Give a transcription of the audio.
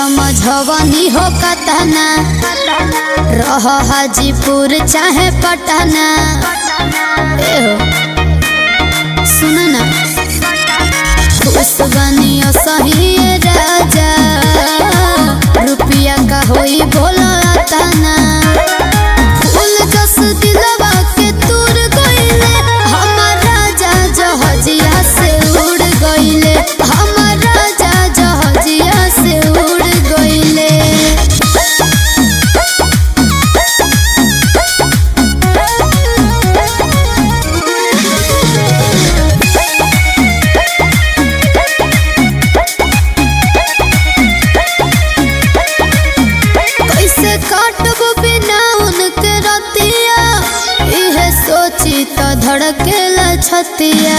समझवनी हो कतना रह हाजीपुर चाहे पटना सुन ना खुश बनियो सही राजा रुपया का होई बोला तना फूल जस दिलवा के तूर गइले हमर राजा जहाजिया से उड़ गइले हमर राजा जहाजिया से उड़ गइले। कैसे काटबो बिना उनके रतिया इहे सोची तो धड़केला छतिया